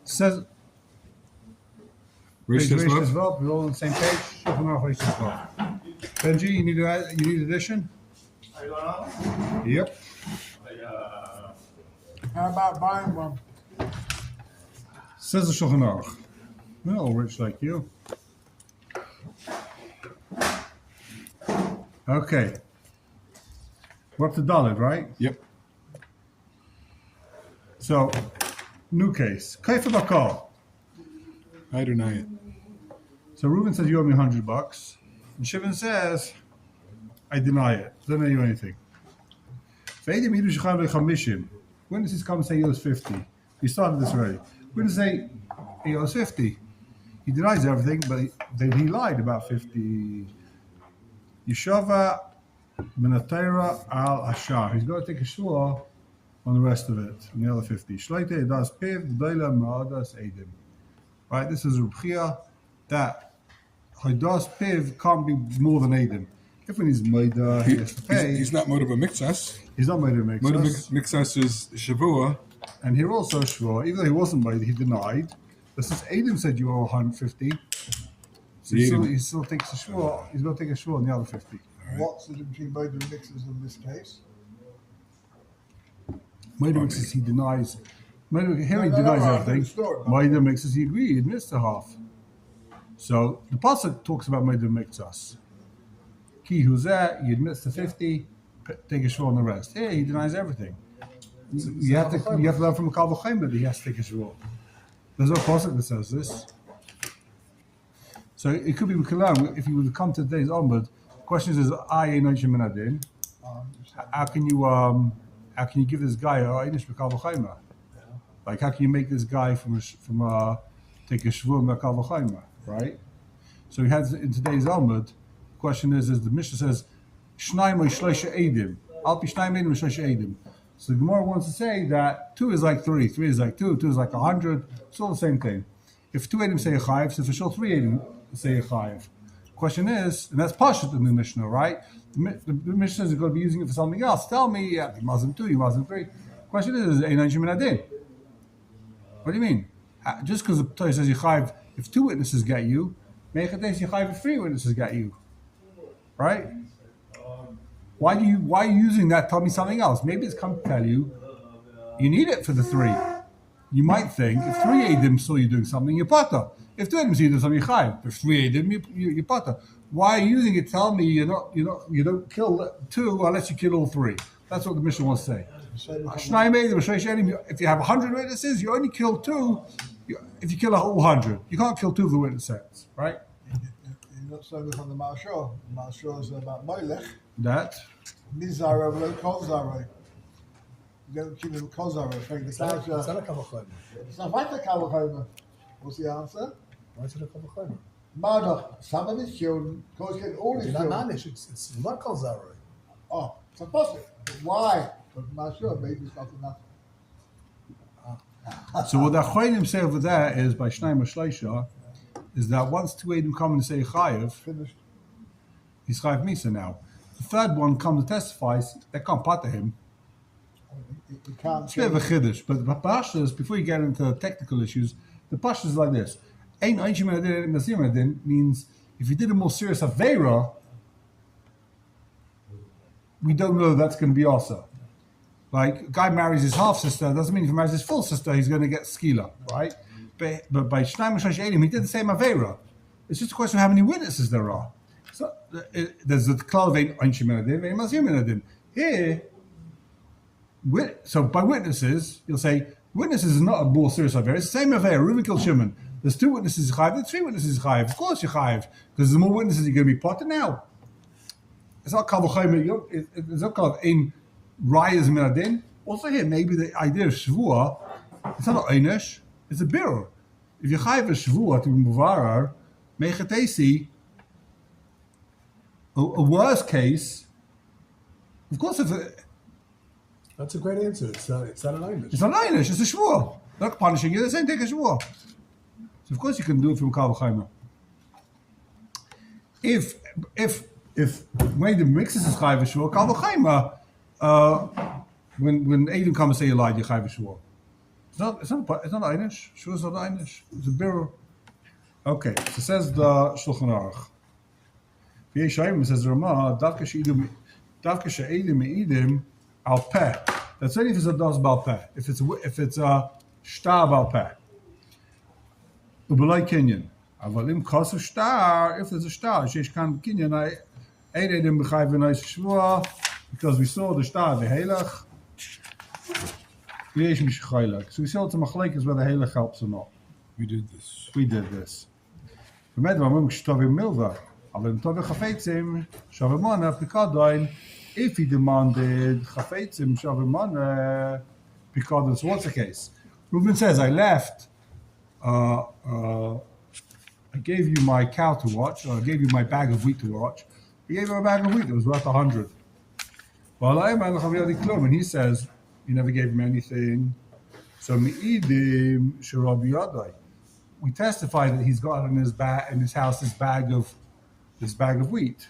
Says Reish as well. We're all on the same page. Shulchan Aruch Reish as well. Benji, you need addition? I don't know. Yep. How about buying one? Says the Shulchan Aruch. We're all rich like you. Okay. We're up to Dalet, right? Yep. So, new case. Kaifa Bakal. I deny it. So Reuben says you owe me $100, and Shimon says, I deny it. Don't owe you anything. Witnesses come and say he owes 50. We started this already. Witnesses say he owes 50. He denies everything, but then he lied about 50. Yeshava Minatera al Ashar. He's got to take a shua on the rest of it, on the other 50. Shleite das piv daila ma'adas edim. Right, this is Rubchia that Haidas piv can't be more than edim. If when he's Maida, he has to pay. He's not motive of mixas. He's not Maida mixas. Motive mixas is Shavua. And here also Shvua, even though he wasn't Maida, he denied. This is Edim said you owe 150. So he still takes a Shvua. He's going to take a Shvua on the other 50. Right. What's the difference between Maida and mixers in this case? Maida mixes, he denies. Here he denies everything. Maida mixes, he agrees, he admits to half. So the pasuk talks about Maida mixas. Ki who's there, he admits to 50, take a shvur on the rest. Here he denies everything. You have to learn from a Kal V'chaim that he has to take a shvur. There's no pasuk that says this. So it could be we can learn if you would come to today's onward. The question is I Einoshim Minadin. How can you give this guy a Einish B'Kal V'chaim? Like how can you make this guy from take a shvur B'Kal V'chaim, right? So he has in today's onward. Question is the Mishnah says, Shnaim Shloisha Edim. Al Pi Shnaim Edim Shloisha Edim. So the Gemara wants to say that 2 is like 3, 3 is like 2, 2 is like 100. It's all the same thing. If 2 Edim say a chayiv, so for sure 3 Edim say a chayiv. Question is, and that's Pashat in the Mishnah, right? The Mishnah is going to be using it for something else. Tell me, yeah, you mustn't 2, you mustn't 3. Question is, Einan Shemin. What do you mean? Just because the Torah says you chayiv, if 2 witnesses get you, Mechates you chayiv if 3 witnesses get you. Right? Why are you using that? Tell me something else. Maybe it's come to tell you need it for the 3. You might think if 3 Edim saw you doing something, you're pata. If 2 Edim see you doing something, you're chayiv. If 3 Edim, you're pata. Why are you using it? Tell me you don't kill 2 unless you kill all 3. That's what the Mishnah wants to say. If you have 100 witnesses, you only kill 2. If you kill a whole 100, you can't kill 2 of the witnesses, right? Not so from the Marshal. The Marshal is about Molech. That Mizara below Kozara. You don't keep him Kozara. It's not a Kavachayim. It's not like a Kavachayim. What's the answer? Why is it a Kavachayim? Mardach. Some of his children, Koz get all his children. It's not Kozara. Oh, it's impossible. Why? But Marshal, maybe it's not enough. So what the Achronim say over there is by Shnaim Shleisha is that once 2 Edim come and say chayiv, he's chayiv misa now. The third one comes and testifies, they can't pata him. It's a bit of a chiddush, but the pashas, before you get into technical issues, the pashas is like this. Ein Einshim Adin Nazir Adin means if you did a more serious avera, we don't know that's going to be also. Like a guy marries his half sister, doesn't mean if he marries his full sister, he's going to get skila, right? But by Shnaim Shlosh Edim, he did the same avera. It's just a question of how many witnesses there are. So there's the klal of Einshim Adin, Ein Mazir Adin. Here, so by witnesses, you'll say witnesses is not a more serious avera. It's the same avera. Reuven killed Shimon. There's 2 witnesses chayiv. There's 3 witnesses chayiv. Of course you're chayiv because there's more witnesses you're going to be potter now. It's not kal v'chayim. It's not kal of ein rayas min adin. Also here, maybe the idea of shvua, it's not einish. It's a birur. If you chayiv a shvua to be muvarar, mechatesi, a worst case, of course, That's a great answer. It's not an einish. It's not einish. It's a shvua. They're not punishing you. They're saying take a shvua. So of course you can do it from kal v'chayim. If when the mixes is chayiv shvua, kal v'chayim, when Adam come and say you lied, you chayiv shvua. It's not Einish. Sure, it's not Einish. It's a birur. Okay, so it says the Shulchan Aruch. V'yeshayim, it says Ramah, Davka she'edim me'idim al peh. That's only if it's a das bal peh. If it's a shtar bal peh. Ubelay kinyan. Avalim kosu shtar, if there's a shtar, sheesh kan kinyan, ein edim b'chai v'nais shvua, because we saw the shtar, the helach, v'yesh mish chaylak. So we saw it's a machlekes whether helach helps or not. We did this. We did this. Remember, I'm Shtovim Milva. I'm Tovim Chafetzim, Shavimana, Pikadoin. If he demanded Chafetzim, Shavimana, Pikadoin. So what's the case? Reuben says, I left, I gave you my cow to watch, or I gave you my bag of wheat to watch. He gave you a bag of wheat that was worth 100. And he says, you never gave him anything. So Me'idim Sharabi Yadai. We testify that he's got in his house this bag of wheat.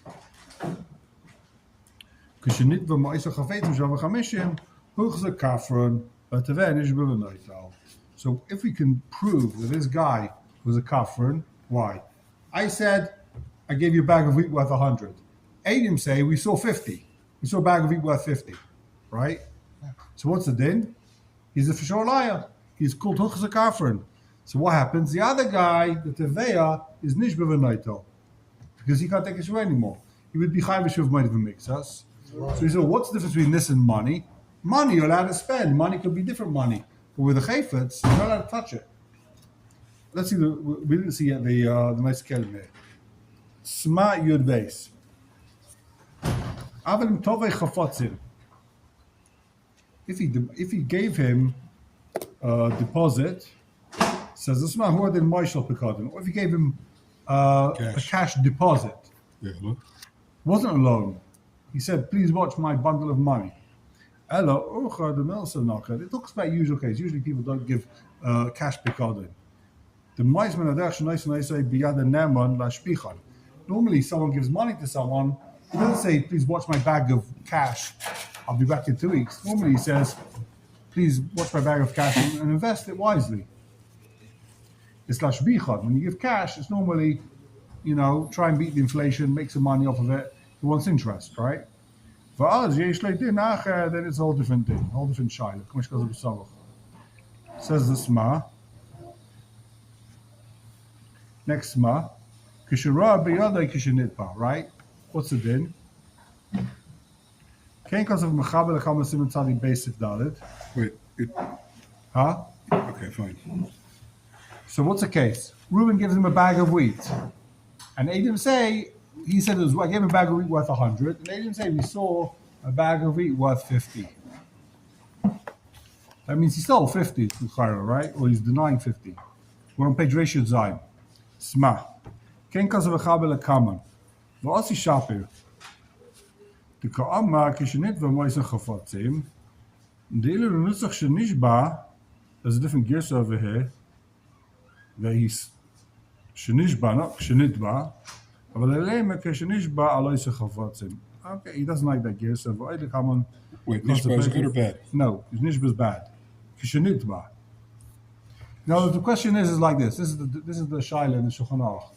So if we can prove that this guy was a kafran, why? I said I gave you a bag of wheat worth 100. Adim say we saw 50. We saw a bag of wheat worth 50, right? So what's the din? He's a for sure liar. He's called Huchas a kafran. So what happens? The other guy, the Teveya, is Nishba V'Naito. Because he can't take a shuvah anymore. He would be Chai V'Shuv Might even mix us. So he said, what's the difference between this and money? Money you're allowed to spend. Money could be different money. But with the Chayfetz, you're not allowed to touch it. Let's see, we didn't see yet the nice kelim here. Sma Yud Beis. Avalim Tovei Chafotzim. If he gave him a deposit, says this man who had in Moishel Pekadin, or if he gave him a cash deposit, Yeah, look. wasn't a loan. He said, please watch my bundle of money. It talks about usual case. Usually people don't give cash Pekadin. Normally someone gives money to someone, he doesn't say, please watch my bag of cash, I'll be back in 2 weeks. Normally he says, please watch my bag of cash and invest it wisely. It's lashbichad. When you give cash, it's normally, try and beat the inflation, make some money off of it. He wants interest, right? For others, then it's a whole different thing, whole different shayla. Says the Sma. Next Sma. Right? What's the din? Wait, Huh? okay, fine. So what's the case? Reuben gives him a bag of wheat. And Adam say, he said, I gave him a bag of wheat worth 100. And Adam say, we saw a bag of wheat worth 50. That means he stole 50, right? Or he's denying 50. We're on page Reshut Zayin. Sma. Ken kazav echabel kaman. V'asi shapir. The ka'amma kishenit v'moisen chafotzim. The ilu nutzach shenishba. There's a different gears over here. He's shenishba, not shenitba. Okay, he doesn't like that gear. So Wait, Nishba is good or bad? No, Nishba is bad. Kishenitba. Now the question is like this. This is the Shaila in the Shulchan Aruch.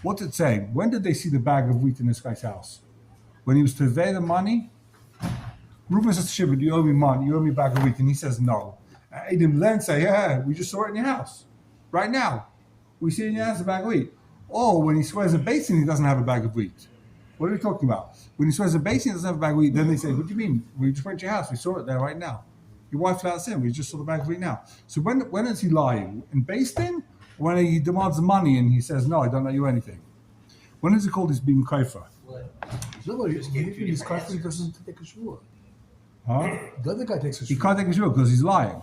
What's it saying? When did they see the bag of wheat in this guy's house? When he was to pay the money? Reuben says to Shimon, you owe me money, you owe me a bag of wheat. And he says no. Adam then say, yeah, we just saw it in your house. Right now. We see in your house a bag of wheat. Or when he swears a basin, he doesn't have a bag of wheat. What are we talking about? When he swears a basin, he doesn't have a bag of wheat, then they say, what do you mean? We just went to your house, we saw it there right now. Your wife without sin, we just saw the bag of wheat now. So when is he lying? In basin? When he demands money and he says, no, I don't owe you anything. When is it called he's being kaifa? No, even his kafir doesn't take a shvua. Huh? The other guy takes a shvua. He can't take a shvua because he's lying.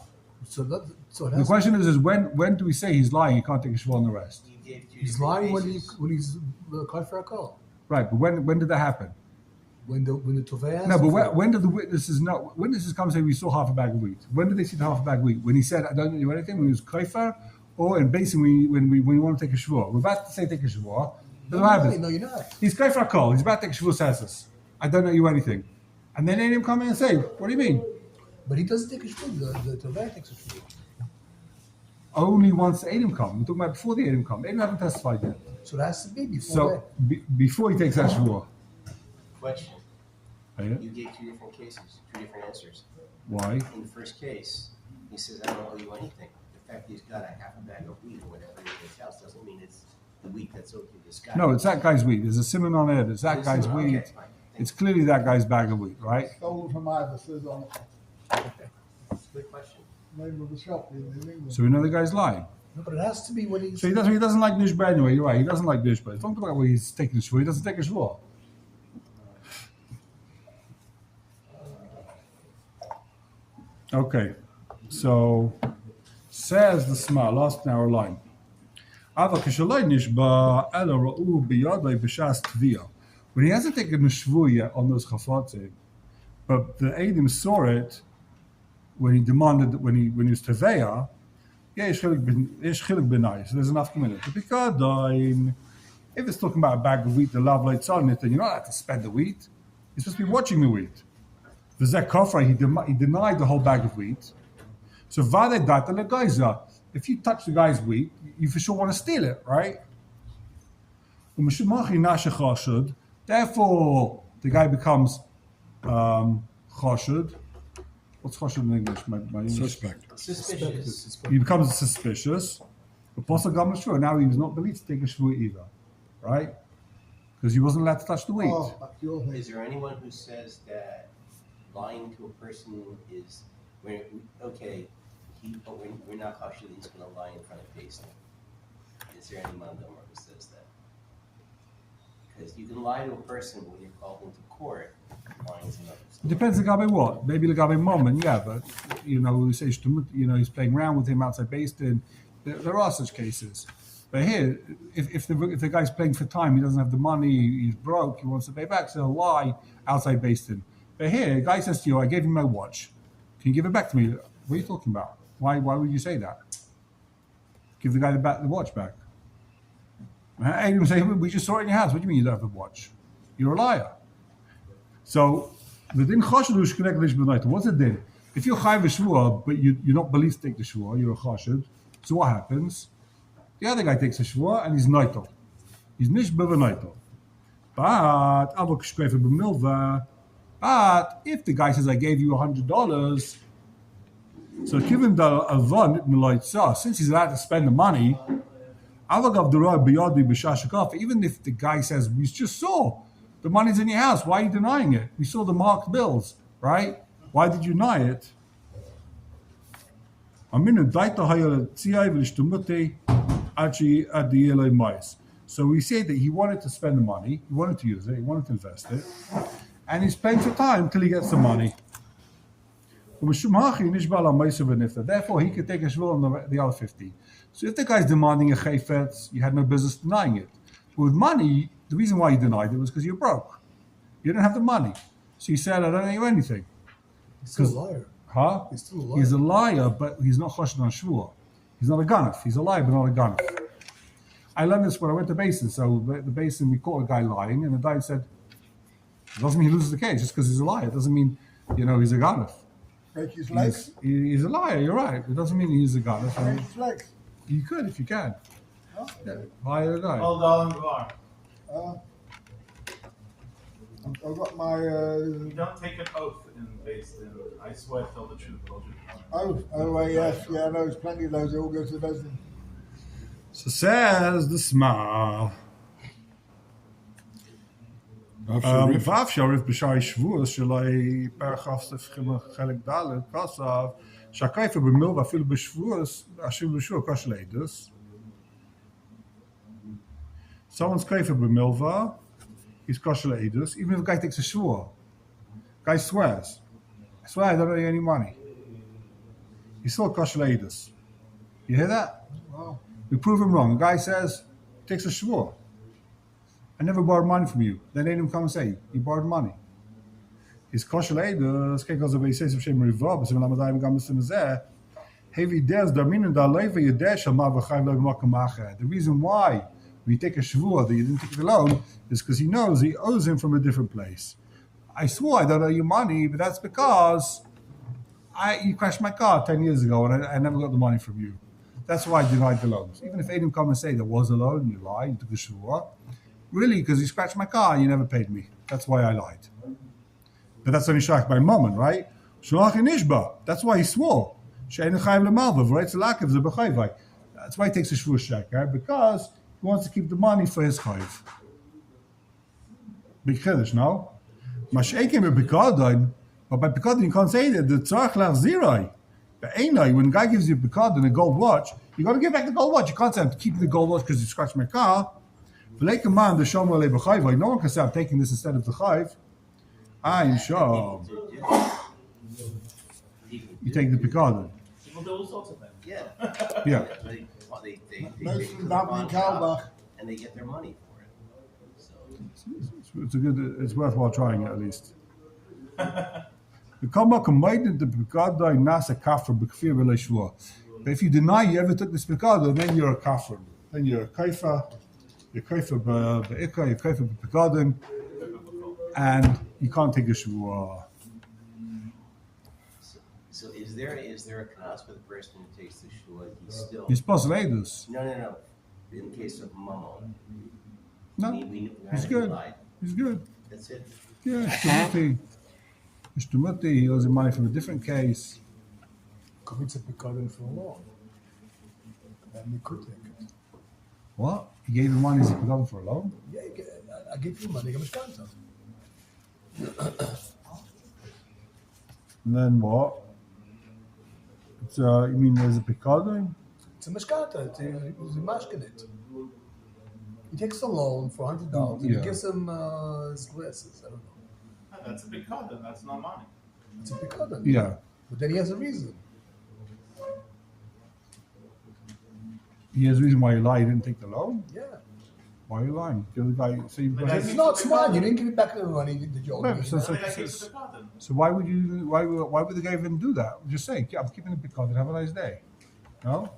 So The question is when do we say he's lying? He can't take a shvua on the rest. he's lying when he's kafir akal. Right, but when did that happen? When the tovei. No, but when did the witnesses know? Witnesses come and say we saw half a bag of wheat. When did they see the half a bag of wheat? When he said I don't know anything. When he was kaifer, or in basically when we want to take a shvua. We're about to say take a shvua. No, you're not. He's kaifer akal. He's about to take a shvua. Says us. I don't know you anything. And then him come in and say, what do you mean? But he doesn't take a shvua. The tovei takes a shvua. only once the Edom come. We're talking about before the Edom come. Edom haven't testified yet. So it has to be before So before he takes that shvuah. Question. Yeah? You gave two different cases, two different answers. Why? In the first case, he says, I don't owe you anything. The fact he's got a half a bag of wheat or whatever in his house doesn't mean it's the wheat that's owed to this guy. No, it's that guy's wheat. There's a simon on it. It's that guy's wheat. Okay, fine. It's clearly that guy's bag of wheat, right? Stolen from Ivor, says on it. Good question. Name of the shop in England. So we know the guy's lying. No, but it has to be when he's. So he doesn't like Nishba anyway. You're right. He doesn't like Nishba. Don't talk about where he's taking a shvuah. He doesn't take a shvuah. Okay, so says the Sma, last in our line. When he hasn't taken a shvuah yet on those chafatzim, but the Eidim saw it when he demanded, when he was teveya, yeah, ish chilik benai. So there's enough committed. Because if it's talking about a bag of wheat, the love lights on it, then you're not allowed to spend the wheat. You're supposed to be watching the wheat. The Zek Kofra, he denied the whole bag of wheat. So Vade Data Legaiza. If you touch the guy's wheat, you for sure want to steal it, right? Therefore, the guy becomes chashud. What's chashud in English? My English. Suspect. Suspicious. He becomes suspicious. But Pasal Gam Shvur. Now he was not believed to take a shvur either, right? Because he wasn't allowed to touch the wheat. Oh, that's your thing. Is there anyone who says that lying to a person is, okay, we're not cautious that he's going to lie in front of Jason? Is there any Mandomer who says that? Because you can lie to a person when you're called into court. Lying is another It story. depends Lagabe what. Maybe Lagabe Mom, yeah, but we say he's playing around with him outside Basin. There are such cases. But here, if the guy's playing for time, he doesn't have the money, he's broke, he wants to pay back, so he'll lie outside Basin. But here, a guy says to you, I gave him my watch. Can you give it back to me? What are you talking about? Why would you say that? Give the guy the watch back. And he say, we just saw it in your house. What do you mean you don't have the watch? You're a liar. So, the din chashudush connect b'naita. What's the din? If you're chayv shvuah, but you're not believed to take the shvuah, you're a chashud. So what happens? The other guy takes a shvuah and he's naitel. He's nishba v'naitel. But avok shkrefer b'milva. But if the guy says, I gave you $100, so given the avon miloitza, since he's allowed to spend the money, even if the guy says, we just saw the money's in your house, why are you denying it? We saw the marked bills, right? Why did you deny it? So we say that he wanted to spend the money, he wanted to use it, he wanted to invest it, and he's paying for time till he gets the money. Therefore, he could take a shvul on the other 50. So if the guy's demanding a chayfetz, you had no business denying it. But with money, the reason why you denied it was because you're broke. You didn't have the money. So you said, I don't owe you anything. He's still a liar. Huh? He's still a liar. He's a liar, but he's not choshed on shvur. He's not a ganef. He's a liar, but not a ganef. I learned this when I went to Basin. So the Basin, we caught a guy lying, and the guy said, it doesn't mean he loses the case just because he's a liar. It doesn't mean, he's a ganef. Break his legs. He's a liar, you're right. It doesn't mean he's a ganef. Break his legs. You could if you can. Huh? Yeah, hire a guy. Hold on, bar. I've got my You don't take an oath in Basin. I swear to tell the truth. yes, yeah, there's plenty of those. They all go to those. So says the Sma. Vav Sharif B'Shari Shvuas Shalai Parachaf Chelik Dalet Kasav Shakaifa B'Milva Fil B'Shvuas Ashim B'Shvuas Kashleidus. Someone's kaifa b'milva, he's kosher edus. Even if a guy takes a shvur, guy swears, I swear I don't owe you any money. He's still kosher edus. You hear that? Wow. We prove him wrong. The guy says, takes a shvur. I never borrowed money from you. Then they didn't come and say, you borrowed money. He's kosher edus. Kijk als we zeggen, Shem Riva, but Shem Lamadai Gam Sinazeh. Heavy des Darmin da Leva Yadesh Alma V'Chayv Lev Makamacha. The reason why we take a shvur that you didn't take the loan is because he knows he owes him from a different place. I swore I don't owe you money, but that's because you crashed my car 10 years ago and I never got the money from you. That's why I denied the loans. Even if Adam come and say there was a loan, you lied, you took a shvua. Really, because you scratched my car and you never paid me. That's why I lied. But that's only shach by Mammon, right? Shalach and Ishba. That's why he swore. She'ein chayv lemalva, v'retz l'akev ze b'chayvai. That's why he takes a shvur sheker, because he wants to keep the money for his chayv. Big chiddush, no? Mash'ekim b'pikadon, but by pikadon you can't say that the tzarach lachziroi. But einai, when a guy gives you pikadon, a gold watch, you got to give back the gold watch. You can't say I'm keeping the gold watch because you scratched my car. V'leik man the shomer le b'chayvai. No one can say I'm taking this instead of the chayv. I'm sure. You take the pikadon. People do all sorts of things. Yeah. Yeah. They Most take of the them bond in shop Kalbach. and they get their money for it. So It's a good. It's worthwhile trying it at least. The kama combined the pikadon nasa kafir b'kfir v'leishvua. But if you deny you ever took this pikadon, then you're a kafir. Then you're a kaifa. You're kaifa b'ikka. You're kaifa b'pikadon, and you can't take a shvua. so is there a class for the person who takes the shua? He's still He's posledus. no. In the case of Mammon, No, we he's good. lied. He's good. That's it. Yeah, Shtumati. He owes him money from a different case. Could it's a picardon for a loan. Then you could take it. What? He gave him money as he put for a loan? Yeah, I give you money, I'm a mishkanta. And then what? It's you mean there's a picardon? It's a mishkanta, it's a mashkinit. He takes a loan for $100 and Yeah. he gives him his glasses. I don't know. That's a big cut, then that's not money. It's a picardon. Yeah. But then he has a reason. He has a reason why he lied. He didn't take the loan. Yeah. Why are you lying? The other guy. So you. But that's- It's not smart. You didn't give it back the money that you owed No, me. so- I mean, that keeps the cut then. So why would you? Why would the guy even do that? Just say, yeah, I'm keeping the picardon. Have a nice day. No.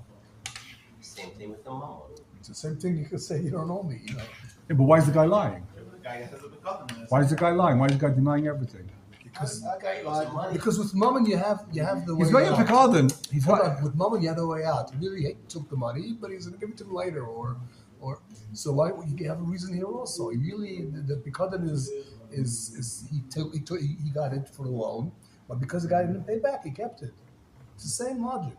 Same thing with the Mammon. It's the same thing you could say you don't owe me. You know, Yeah, but why is the guy lying? The guy has a big cut then. Why is the guy lying? Why is the guy denying everything? because That guy owes him money. because with Mammon you have the way He's got your out. picardon. He's Hold got. on, with Mammon you had a way out. He really took the money, but he's going to give it to him later, or so why would you have a reason here also? He really the picardon is he got it for the loan, but because the guy didn't pay back, he kept it. It's the same logic.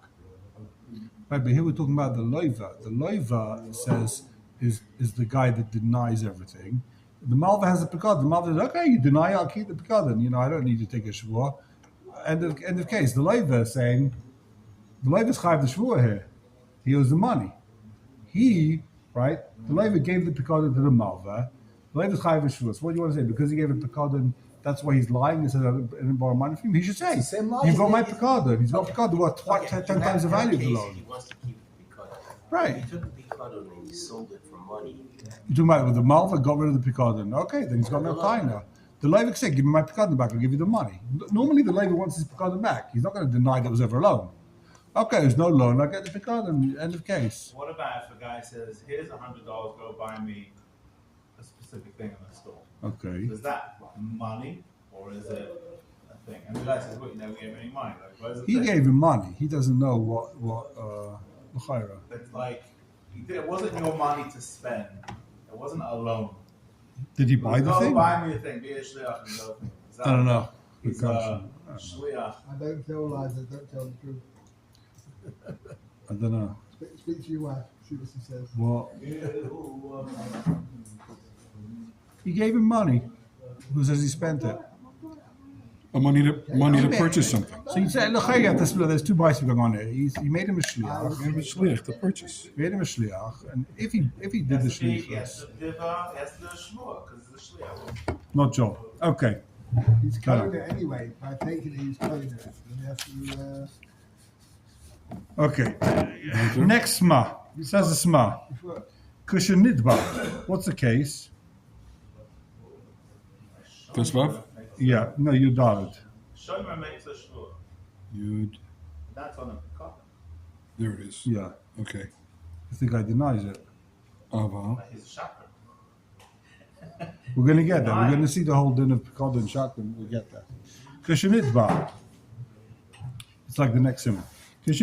Right, but here we're talking about the loiva. The loiva says is the guy that denies everything. The malva has a picardon. The malva says, okay, you deny, I'll keep the picardon. You know, I don't need to take a shvua. End of case. The loiva is saying, the loiva is chayav the shvua here. He owes the money. The loiva gave the picardon to the malva. The loiva is chayav the shvua. So what do you want to say? Because he gave a picardon, that's why he's lying and says, I didn't borrow money from him. He should say, It's the same logic. you've got my picardon. He's got picardon worth Okay, 10 times the value of the case, loan. He wants to keep the picardon. Right. He took the picardon and he sold it for money. You're talking about with the Malva got rid of the picardon. Okay, then he's got no tie now. The Leivik said, give me my picardon back, I'll give you the money. Normally the Leivik wants his picardon back. He's not going to deny there was ever a loan. Okay, there's no loan, I'll get the picardon, end of case. What about if a guy says, here's $100, go buy me a specific thing in the store? Okay. Is that money or is it a thing? And the guy says, well, you never gave me any money. Like, where's the He thing? gave him money. He doesn't know what L'chaira. It's like, it wasn't your money to spend. It wasn't a loan. Did he buy the Go thing? buy me a thing, be a shliach and go. Is that- I don't know. He's Good a question. shliach. I don't tell lies, I don't tell the truth. I don't know. Speak to your wife, see what she says. Well, he gave him money. Who says he spent it? Money to purchase something. So you said, look, you have to split. There's two bicycles going on there. He made him a shliach. You have a shliach to purchase. Made him a shliach, and if he did the shliach, Yes, the diva, yes, the shmua, because the shliach. not Joe. Okay. He's No, no. coding it anyway. By taking it, he's coding it. And you have to, Okay. Next sma. It says the sma. Kushanidba. What's the case? Tesvav? Yeah. No, you died. Shomer makes a shmua. Yud. That's on a cup. There it is. Yeah. Okay. I think I denies it. Aval. He's a shakra. We're going to get there. We're going to see the whole din of Pekod and Shakram. We'll get there. Kushanidba. It's like the next sim. If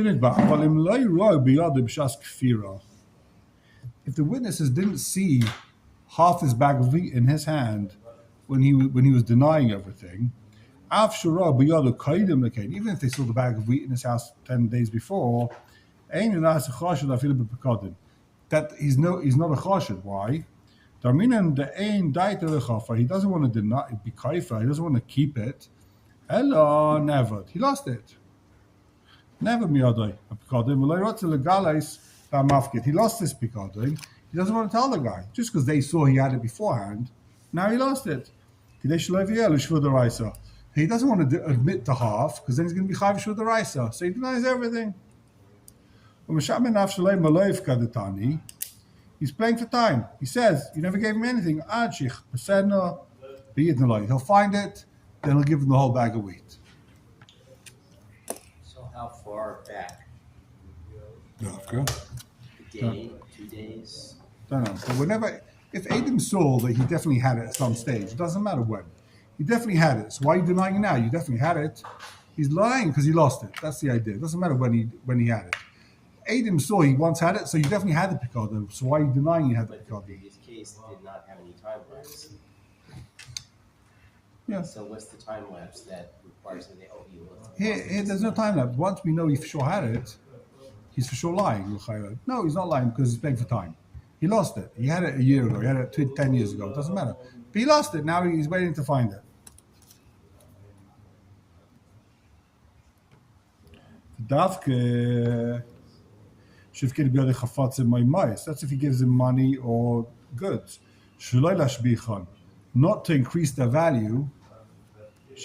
the witnesses didn't see half his bag of wheat in his hand when he was denying everything, even if they saw the bag of wheat in his house 10 days before, that he's not a chashid. Why? He doesn't want to deny, be kaifa. He doesn't want to keep it. Hello, never. He lost it. Never miyadai. He lost this pikadon. He doesn't want to tell the guy just because they saw he had it beforehand. Now he lost it. He doesn't want to admit to half because then he's going to be chayv shvud deraisa. So he denies everything. He's playing for time. He says, you never gave him anything. He'll find it, then he'll give him the whole bag of wheat. So how far back? Dafka. A day, 2 days? Don't know. But if Adam saw that he definitely had it at some stage, it doesn't matter when. He definitely had it. So why are you denying it now? You definitely had it. He's lying because he lost it. That's the idea. It doesn't matter when he had it. Adam saw he once had it, so you definitely had the picardon. So why are you denying you had the But the picardon? previous case did not have any time lapse. Yeah. So what's the time lapse that requires that they owe you? Here, there's no time lapse. Once we know he for sure had it, he's for sure lying. No, he's not lying because he's paying for time. He lost it. He had it a year ago. He had it 10 years ago. It doesn't matter. But he lost it. Now he's waiting to find it. Davke. That's if he gives him money or goods. Not to increase their value. If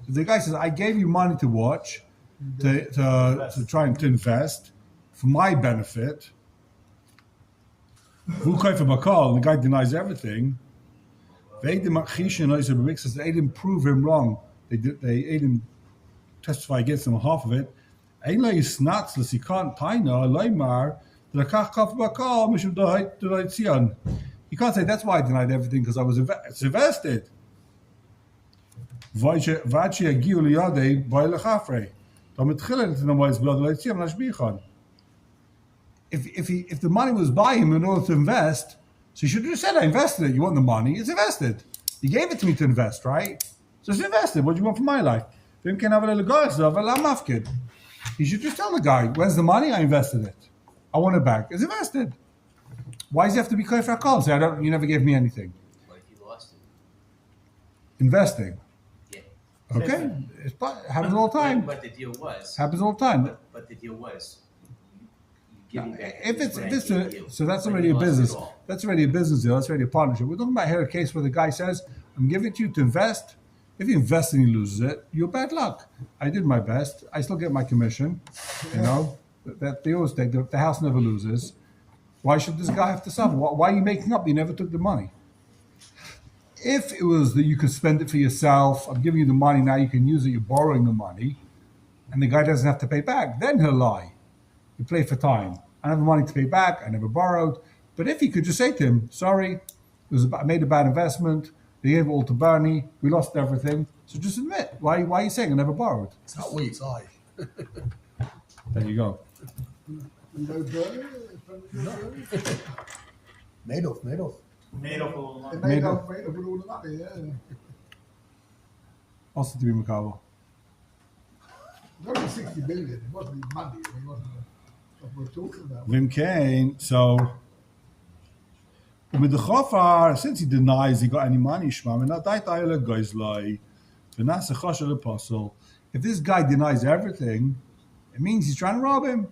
the guy says, I gave you money to watch, to try and to invest for my benefit, and the guy denies everything, they didn't prove him wrong. They didn't testify against him on half of it. He can't You can't say that's why I denied everything because I was invested. If the money was by him in order to invest, so you should have said I invested it. You want the money? It's invested. You gave it to me to invest, right? So it's invested. What do you want from my life? He should just tell the guy, where's the money? I invested it. I want it back. It's invested. Why does he have to be kafir call? Say, you never gave me anything. What if you lost it? Investing. Yeah. Okay. It happens all the time. But the deal was. Happens all the time. But the deal was. You give me back So that's already a business. That's already a business deal. That's already a partnership. We're talking about here a case where the guy says, I'm giving it to you to invest. If you invest and he loses it, you're bad luck. I did my best. I still get my commission. You know, that they always take the house never loses. Why should this guy have to suffer? Why are you making up? You never took the money. If it was that you could spend it for yourself, I'm giving you the money, now you can use it, you're borrowing the money, and the guy doesn't have to pay back, then he'll lie. You play for time. I don't have the money to pay back, I never borrowed. But if you could just say to him, sorry, I made a bad investment, they gave it all to Bernie, we lost everything, so just admit. Why are you saying I never borrowed? It's not we, it's I. There you go. Madoff. Made up a little They money. made Made up with all the money, yeah. Also to be Macabo. It was only 60 million. It wasn't even money. It wasn't what we're talking about. Vim Kane, so with the Chofar, since he denies he got any money, if this guy denies everything, it means he's trying to rob him.